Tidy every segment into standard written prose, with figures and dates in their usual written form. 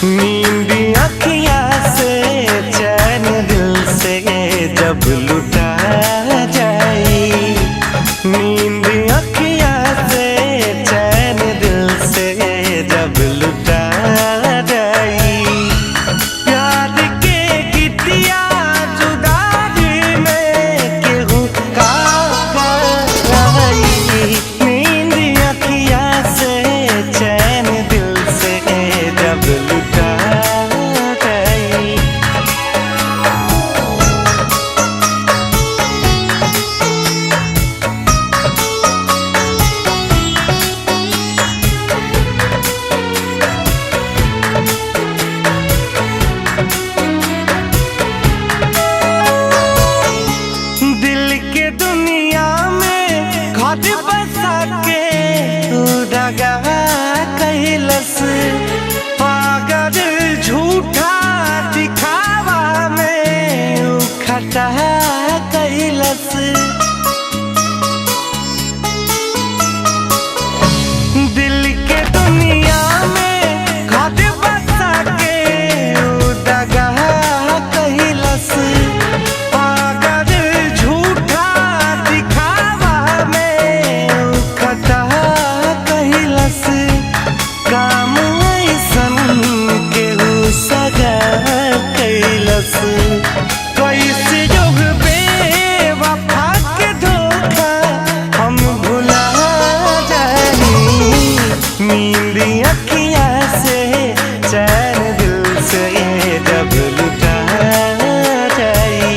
नींद अखियाँ से चैन दिल से जब लुटा जाए, नींद अखियाँ से चैन दिल से जब लुटा जाए, प्यार के गीतिया जुदाई में केहू का गाई, नींद अखियाँ से चैन दिल से जब लुटा जाए। दिल के दुनिया में घर बसा के दगा कैलस, पागल झूठा दिखावा में खटा कैलस। दिल के दुनिया में घर बसा के दगा कैलस, पागल झूठा दिखावा में खटा कैलस। काम ऐसन केहू सजा कैलस, कैसे जोग बेवफा के धोखा हम भुला जानी, नींद अखियाँ से चैन दिल से जब लुटा जाए।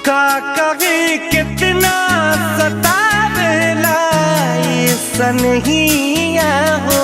का कहे कितना सतावेला ये सनहिया हो,